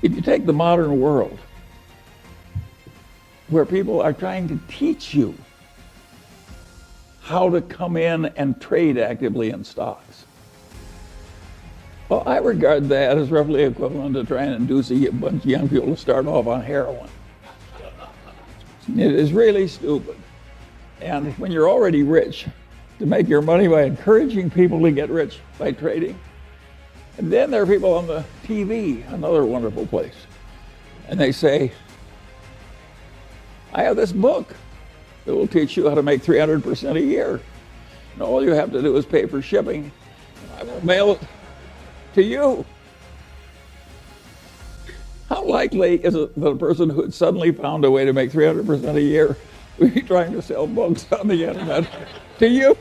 If you take the modern world, where people are trying to teach you how to come in and trade actively in stocks, well, I regard that as roughly equivalent to trying to induce a bunch of young people to start off on heroin. It is really stupid. And when you're already rich, to make your money by encouraging people to get rich by trading. And then there are people on the TV, another wonderful place, and they say, I have this book that will teach you how to make 300% a year. And all you have to do is pay for shipping, and I will mail it to you. How likely is it that a person who had suddenly found a way to make 300% a year would be trying to sell books on the internet to you?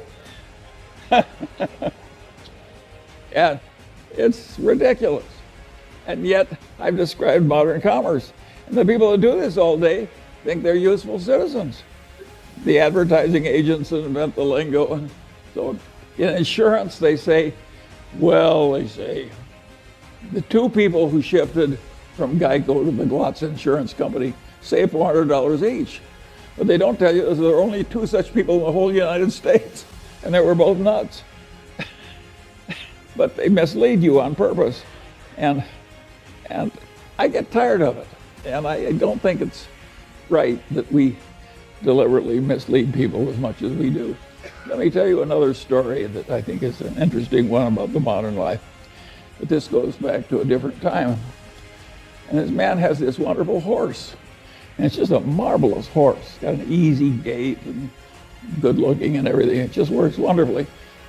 Yeah, it's ridiculous. And yet, I've described modern commerce. And the people who do this all day think they're useful citizens. The advertising agents that invent the lingo. And so in insurance, they say, the two people who shifted from Geico to the Glotz Insurance Company saved $400 each. What they don't tell you is there are only two such people in the whole United States, and they were both nuts. But they mislead you on purpose. And I get tired of it. And I don't think it's right that we deliberately mislead people as much as we do. Let me tell you another story that I think is an interesting one about the modern life. But this goes back to a different time. And this man has this wonderful horse. And it's just a marvelous horse. Got an easy gait and good looking and everything. It just works wonderfully.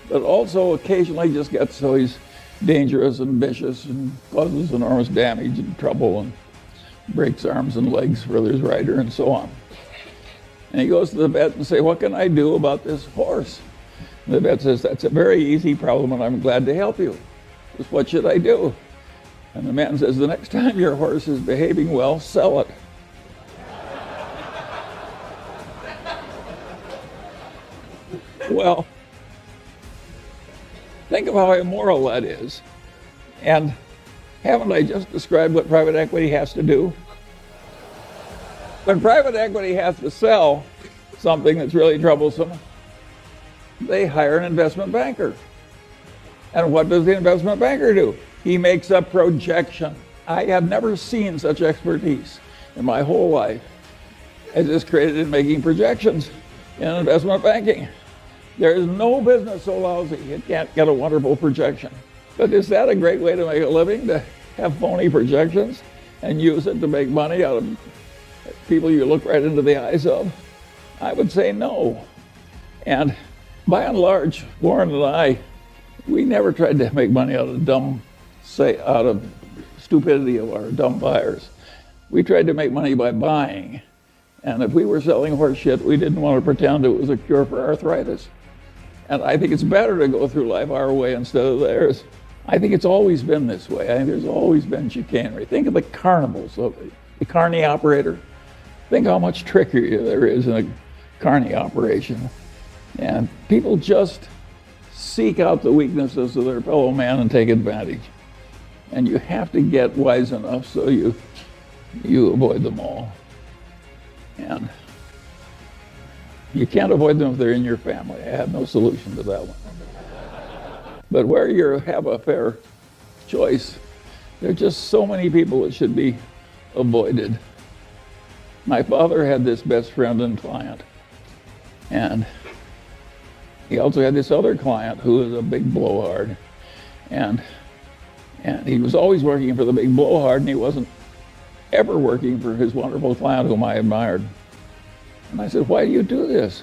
But also occasionally just gets so he's dangerous and vicious and causes enormous damage and trouble and breaks arms and legs for his rider and so on. And he goes to the vet and says, what can I do about this horse? And the vet says, that's a very easy problem and I'm glad to help you. Just what should I do? And the man says, the next time your horse is behaving well, sell it. Well, think of how immoral that is. And haven't I just described what private equity has to do? When private equity has to sell something that's really troublesome, they hire an investment banker. And what does the investment banker do? He makes a projection. I have never seen such expertise in my whole life as is created in making projections in investment banking. There is no business so lousy it can't get a wonderful projection. But is that a great way to make a living, to have phony projections and use it to make money out of people you look right into the eyes of? I would say no. And by and large, Warren and I, we never tried to make money out of stupidity of our dumb buyers. We tried to make money by buying. And if we were selling horse shit, we didn't want to pretend it was a cure for arthritis. And I think it's better to go through life our way instead of theirs. I think it's always been this way. I think there's always been chicanery. Think of the carnivals, the carny operator. Think how much trickery there is in a carny operation. And people just seek out the weaknesses of their fellow man and take advantage. And you have to get wise enough so you avoid them all. And you can't avoid them if they're in your family. I have no solution to that one. But where you have a fair choice, there are just so many people that should be avoided. My father had this best friend and client. And he also had this other client who was a big blowhard. And he was always working for the big blowhard, and he wasn't ever working for his wonderful client whom I admired. And I said, why do you do this?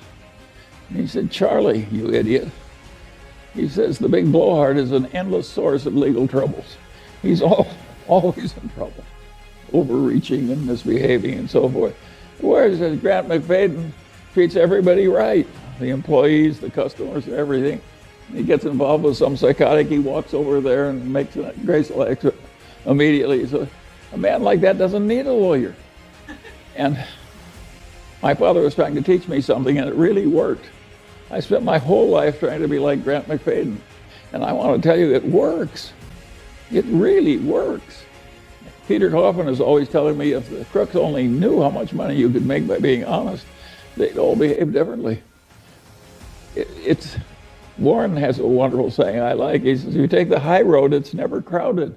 And he said, Charlie, you idiot. He says, the big blowhard is an endless source of legal troubles. He's always in trouble, overreaching and misbehaving and so forth. Whereas Grant McFadden treats everybody right, the employees, the customers, everything. He gets involved with some psychotic, he walks over there and makes a graceful exit immediately. So a man like that doesn't need a lawyer. And my father was trying to teach me something, and it really worked. I spent my whole life trying to be like Grant McFadden. And I want to tell you, it works. It really works. Peter Coffin is always telling me if the crooks only knew how much money you could make by being honest, they'd all behave differently. Warren has a wonderful saying I like. He says, if you take the high road, it's never crowded.